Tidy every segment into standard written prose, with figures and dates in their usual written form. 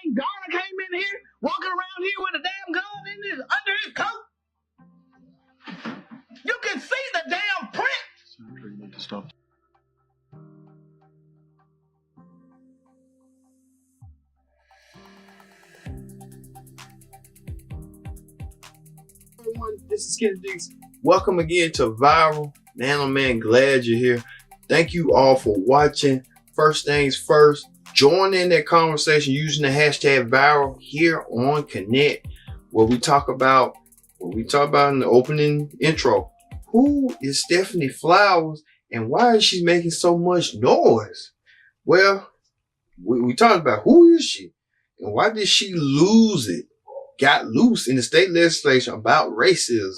name Garner came in here, walking around here with a damn gun under his coat? You can see the damn print. Senator, you need to stop. Everyone, this is Kennedy. Welcome again to Viral. Man, oh man, glad you're here. Thank you all for watching. First things first, join in that conversation using the hashtag viral here on Connect, where we talk about in the opening intro. Who is Stephanie Flowers and why is she making so much noise? Well, we talked about who is she and why did she got loose in the state legislation about racism.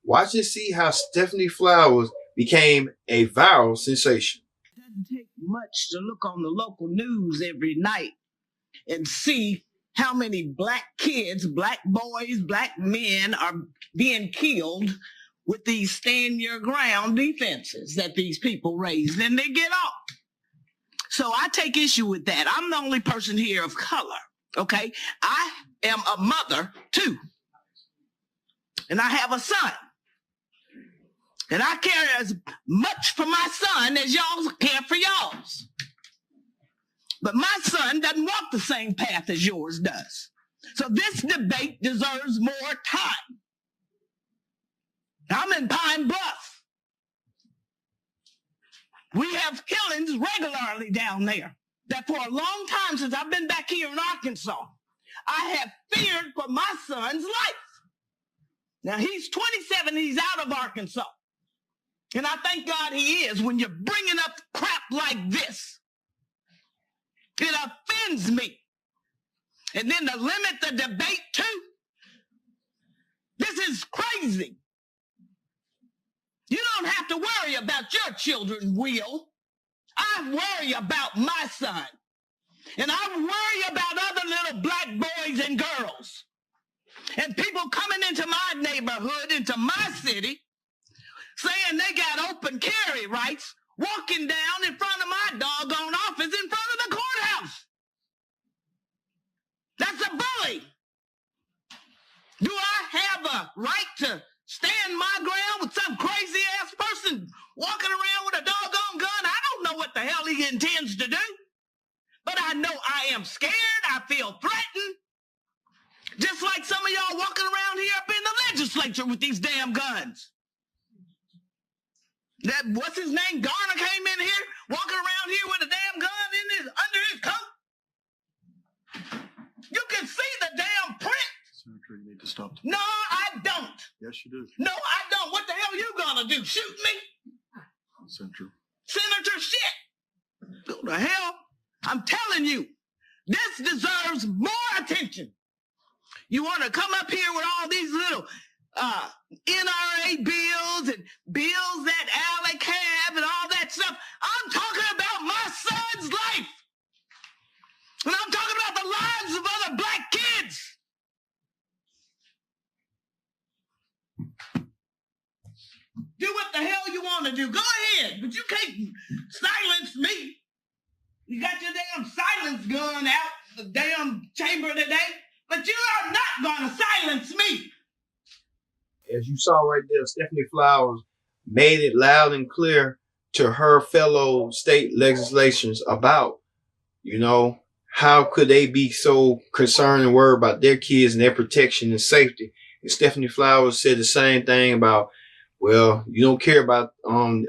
Watch and see how Stephanie Flowers became a viral sensation. It doesn't take much to look on the local news every night and see how many black kids, black boys, black men are being killed with these stand your ground defenses that these people raised, and they get off. So I take issue with that. I'm the only person here of color, okay? I am a mother too, and I have a son. And I care as much for my son as y'all care for y'all's. But my son doesn't walk the same path as yours does. So this debate deserves more time. I'm in Pine Bluff. We have killings regularly down there. That for a long time since I've been back here in Arkansas, I have feared for my son's life. Now he's 27, he's out of Arkansas. And I thank God he is. When you're bringing up crap like this, it offends me. And then to limit the debate too, this is crazy. You don't have to worry about your children, Will. I worry about my son. And I worry about other little black boys and girls. And people coming into my neighborhood, into my city, saying they got open carry rights, walking down in front of my doggone office in front of the courthouse. That's a bully. Do I have a right to stand my ground with some crazy ass person walking around with a doggone gun? I don't know what the hell he intends to do, but I know I am scared. I feel threatened. Just like some of y'all walking around here up in the legislature with these damn guns. That, what's his name? Garner came in here, walking around here with a damn gun under his coat. You can see the damn print. Senator, you need to stop. No, I don't. Yes, you do. No, I don't. What the hell are you gonna do? Shoot me? Senator. Senator shit. Go to hell. I'm telling you, this deserves more attention. You want to come up here with all these little NRA bills and bills that Alec have and all that stuff. I'm talking about my son's life. And I'm talking about the lives of other black kids. Do what the hell you want to do. Go ahead, but you can't silence me. You got your damn silence gun out the damn chamber today, but you are not going to silence me. As you saw right there, Stephanie Flowers made it loud and clear to her fellow state legislators about, how could they be so concerned and worried about their kids and their protection and safety. And Stephanie Flowers said the same thing about, well, you don't care about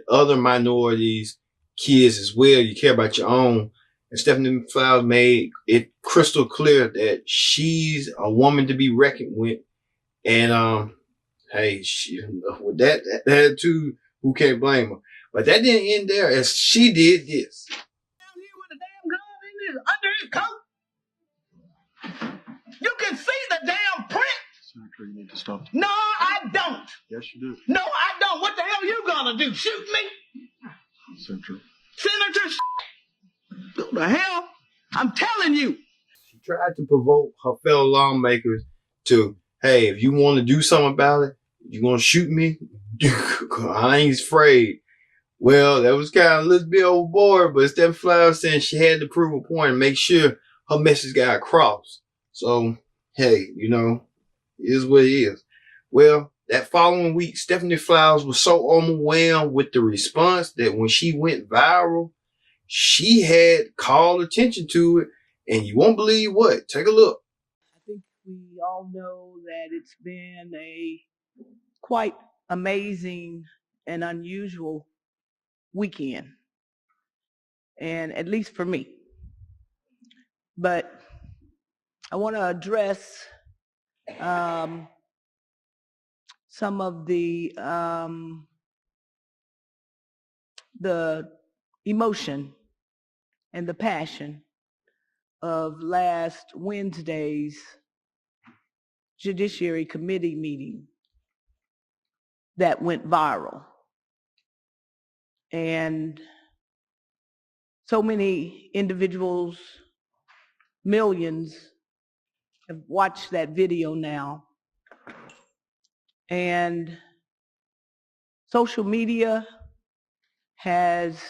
other minorities' kids as well. You care about your own. And Stephanie Flowers made it crystal clear that she's a woman to be reckoned with. And, hey, with that too, who can't blame her? But that didn't end there, as she did this. Down here with a damn gun under his coat. You can see the damn print. Senator, you need to stop. No, I don't. Yes, you do. No, I don't. What the hell are you gonna do? Shoot me? Senator. Senator Go to hell. I'm telling you. She tried to provoke her fellow lawmakers to, hey, if you want to do something about it, you gonna shoot me? I ain't afraid. Well, that was kind of a little bit overboard, but Stephanie Flowers saying she had to prove a point and make sure her message got across. So, hey, you know, it is what it is. Well, that following week, Stephanie Flowers was so overwhelmed with the response that when she went viral, she had called attention to it. And you won't believe what. Take a look. I think we all know that it's been a quite amazing and unusual weekend, and at least for me. But I want to address some of the emotion and the passion of last Wednesday's Judiciary Committee meeting that went viral. And so many individuals, millions, have watched that video now. And social media has,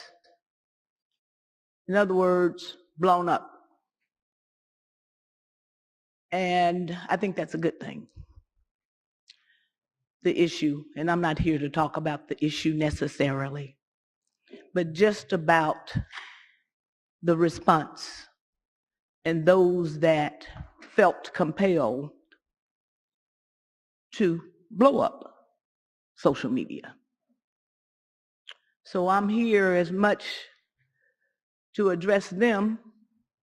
in other words, blown up. And I think that's a good thing. The issue, and I'm not here to talk about the issue necessarily, but just about the response and those that felt compelled to blow up social media. So I'm here as much to address them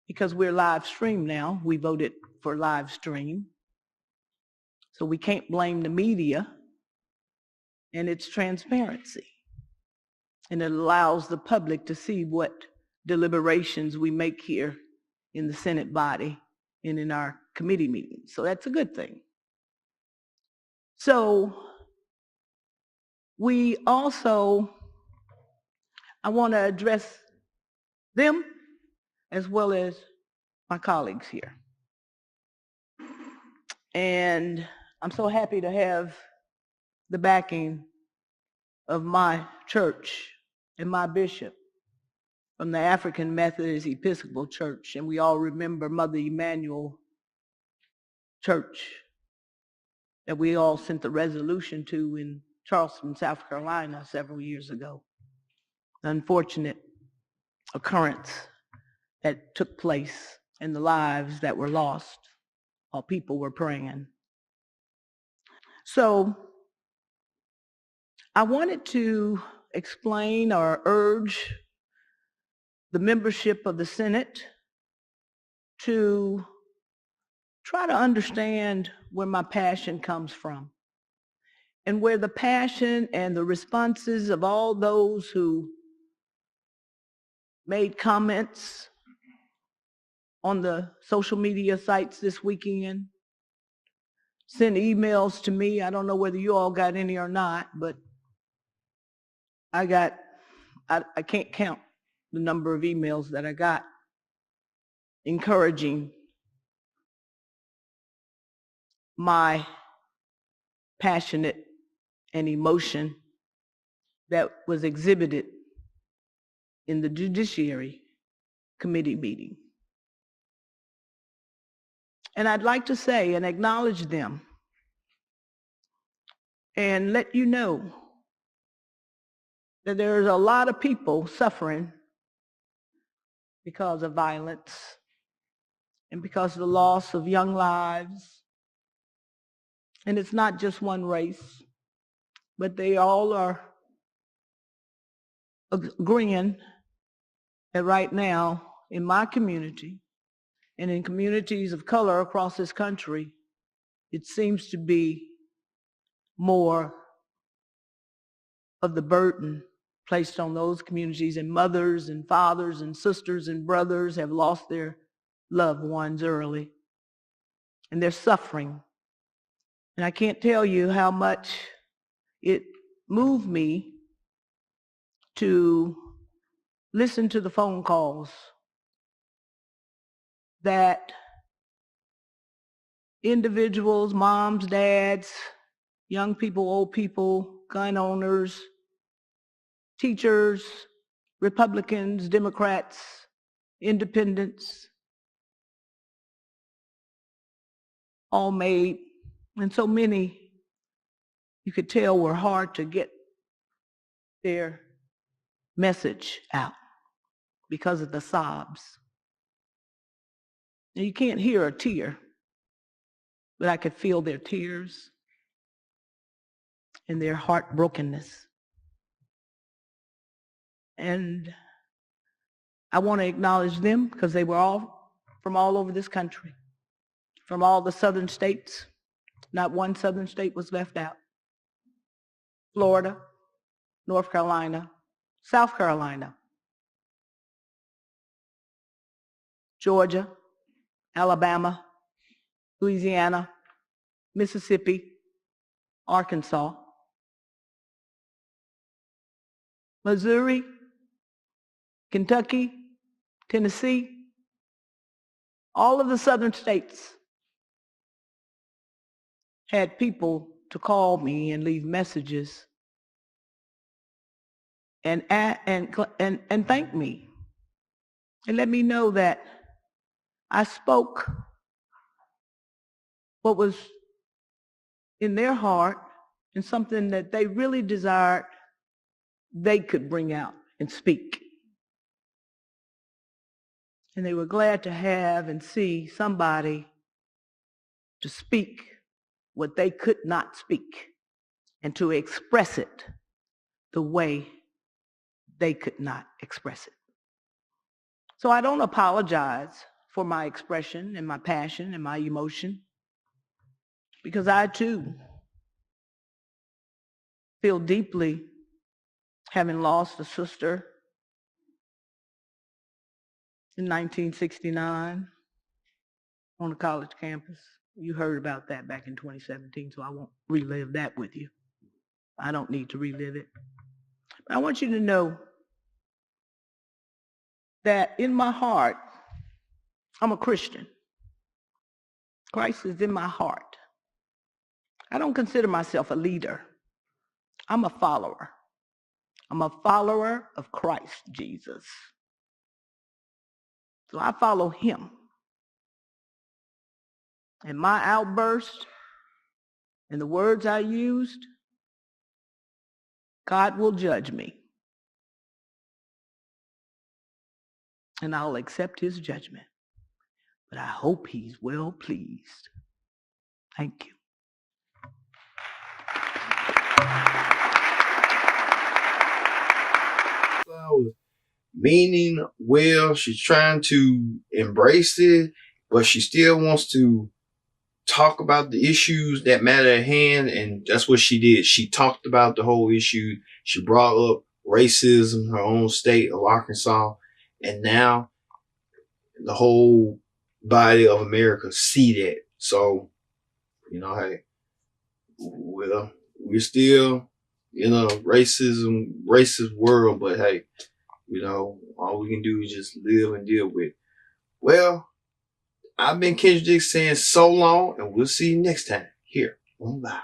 because we're live stream now. We voted for live stream. So we can't blame the media, and it's transparency. And it allows the public to see what deliberations we make here in the Senate body and in our committee meetings. So that's a good thing. So we also, I want to address them as well as my colleagues here. And I'm so happy to have the backing of my church and my bishop from the African Methodist Episcopal Church. And we all remember Mother Emanuel Church that we all sent the resolution to in Charleston, South Carolina several years ago. Unfortunate occurrence that took place and the lives that were lost while people were praying. So I wanted to explain or urge the membership of the Senate to try to understand where my passion comes from and where the passion and the responses of all those who made comments on the social media sites this weekend, sent emails to me. I don't know whether you all got any or not, but I can't count the number of emails that I got encouraging my passionate and emotion that was exhibited in the Judiciary Committee meeting. And I'd like to say and acknowledge them and let you know that there's a lot of people suffering because of violence and because of the loss of young lives. And it's not just one race, but they all are agreeing that right now in my community and in communities of color across this country, it seems to be more of the burden placed on those communities, and mothers and fathers and sisters and brothers have lost their loved ones early, and they're suffering. And I can't tell you how much it moved me to listen to the phone calls that individuals, moms, dads, young people, old people, gun owners, teachers, Republicans, Democrats, independents, all made, and so many you could tell were hard to get their message out because of the sobs. And you can't hear a tear, but I could feel their tears and their heartbrokenness. And I want to acknowledge them because they were all from all over this country, from all the southern states. Not one southern state was left out. Florida, North Carolina, South Carolina, Georgia, Alabama, Louisiana, Mississippi, Arkansas, Missouri, Kentucky, Tennessee, all of the southern states had people to call me and leave messages and thank me and let me know that I spoke what was in their heart and something that they really desired they could bring out and speak. And they were glad to have and see somebody to speak what they could not speak and to express it the way they could not express it. So I don't apologize for my expression and my passion and my emotion, because I too feel deeply, having lost a sister in 1969 on a college campus. You heard about that back in 2017, so I won't relive that with you. I don't need to relive it. But I want you to know that in my heart, I'm a Christian. Christ is in my heart. I don't consider myself a leader. I'm a follower. I'm a follower of Christ Jesus. So I follow him. And my outburst and the words I used, God will judge me. And I'll accept his judgment. But I hope he's well pleased. Thank you. Meaning well, she's trying to embrace it, but she still wants to talk about the issues that matter at hand, and that's what she did. She talked about the whole issue. She brought up racism, her own state of Arkansas, and now the whole body of America see that. So, hey, well, we're still in a racist world, but hey, all we can do is just live and deal with it. Well, I've been Kendrick saying so long, and we'll see you next time here on Live.